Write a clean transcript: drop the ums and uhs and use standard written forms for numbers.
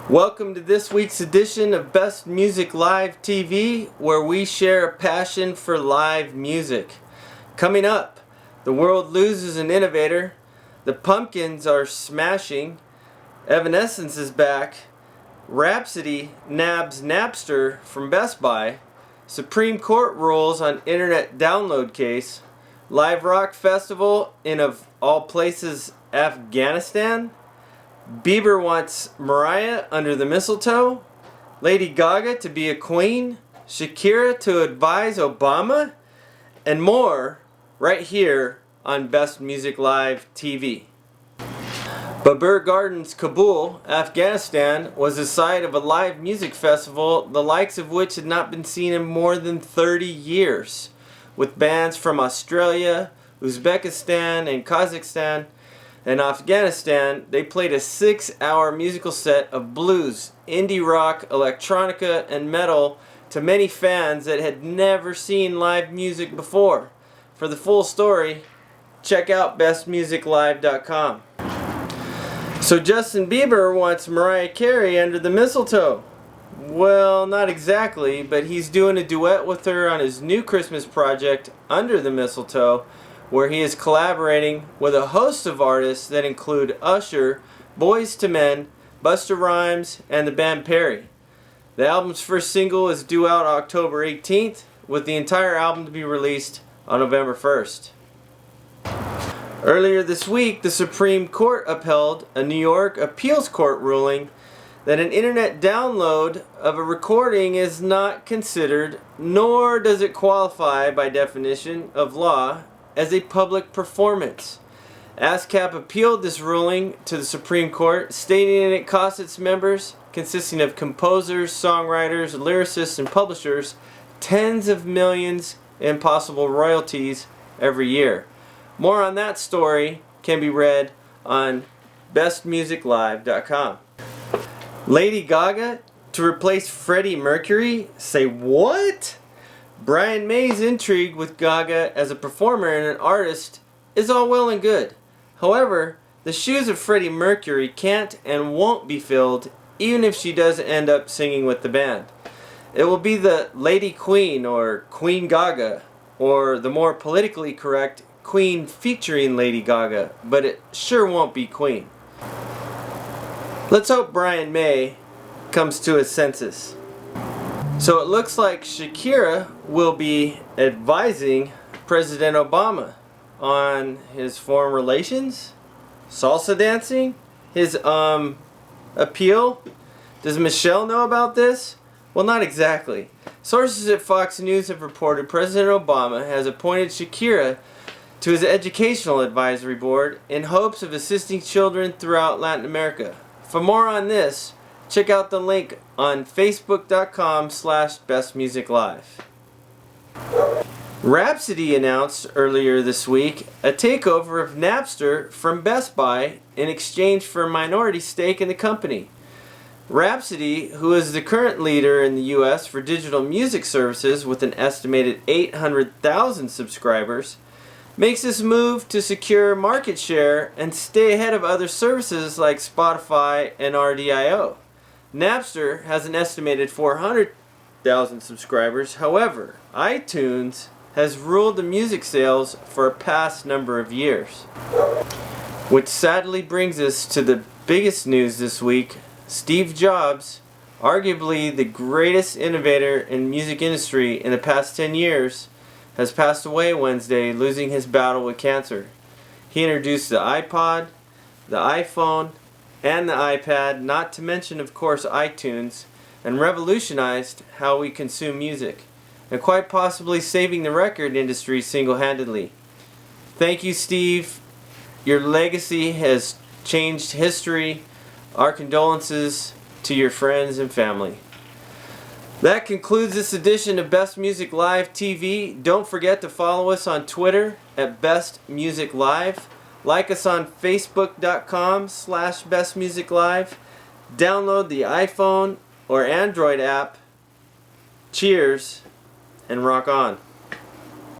Welcome to this week's edition of Best Music Live TV, where we share a passion for live music. Coming up, the world loses an innovator, the Pumpkins are smashing, Evanescence is back, Rhapsody nabs Napster from Best Buy, Supreme Court rules on Internet download case, Live Rock Festival in, of all places, Afghanistan, Bieber wants Mariah under the mistletoe, Lady Gaga to be a queen, Shakira to advise Obama, and more right here on Best Music Live TV. Babur Gardens, Kabul, Afghanistan was the site of a live music festival the likes of which had not been seen in more than 30 years, with bands from Australia, Uzbekistan, and Kazakhstan. In Afghanistan, they played a 6-hour musical set of blues, indie rock, electronica, and metal to many fans that had never seen live music before. For the full story, check out BestMusicLive.com. So Justin Bieber wants Mariah Carey under the mistletoe. Well, not exactly, but he's doing a duet with her on his new Christmas project, Under the Mistletoe, where he is collaborating with a host of artists that include Usher, Boyz II Men, Busta Rhymes, and the band Perry. The album's first single is due out October 18th, with the entire album to be released on November 1st. Earlier this week, the Supreme Court upheld a New York appeals court ruling that an internet download of a recording is not considered, nor does it qualify by definition of law, as a public performance. ASCAP appealed this ruling to the Supreme Court, stating it costs its members, consisting of composers, songwriters, lyricists, and publishers, tens of millions in possible royalties every year. More on that story can be read on BestMusicLive.com. Lady Gaga to replace Freddie Mercury? Say what? Brian May's intrigue with Gaga as a performer and an artist is all well and good. However, the shoes of Freddie Mercury can't and won't be filled even if she does end up singing with the band. It will be the Lady Queen or Queen Gaga, or the more politically correct Queen featuring Lady Gaga, but it sure won't be Queen. Let's hope Brian May comes to his senses. So it looks like Shakira will be advising President Obama on his foreign relations, salsa dancing, his appeal. Does Michelle know about this? Well, not exactly. Sources at Fox News have reported President Obama has appointed Shakira to his educational advisory board in hopes of assisting children throughout Latin America. For more on this, check out the link on Facebook.com/BestMusicLive. Rhapsody announced earlier this week a takeover of Napster from Best Buy in exchange for a minority stake in the company. Rhapsody, who is the current leader in the U.S. for digital music services with an estimated 800,000 subscribers, makes this move to secure market share and stay ahead of other services like Spotify and RDIO. Napster has an estimated 400,000 subscribers. However, iTunes has ruled the music sales for a past number of years. Which sadly brings us to the biggest news this week. Steve Jobs, arguably the greatest innovator in the music industry in the past 10 years, has passed away Wednesday, losing his battle with cancer. He introduced the iPod, the iPhone, and the iPad, not to mention, of course, iTunes, and revolutionized how we consume music, and quite possibly saving the record industry single-handedly. Thank you, Steve. Your legacy has changed history. Our condolences to your friends and family. That concludes this edition of Best Music Live TV. Don't forget to follow us on Twitter at Best Music Live. Like us on Facebook.com/BestMusicLive. Download the iPhone or Android app. Cheers and rock on.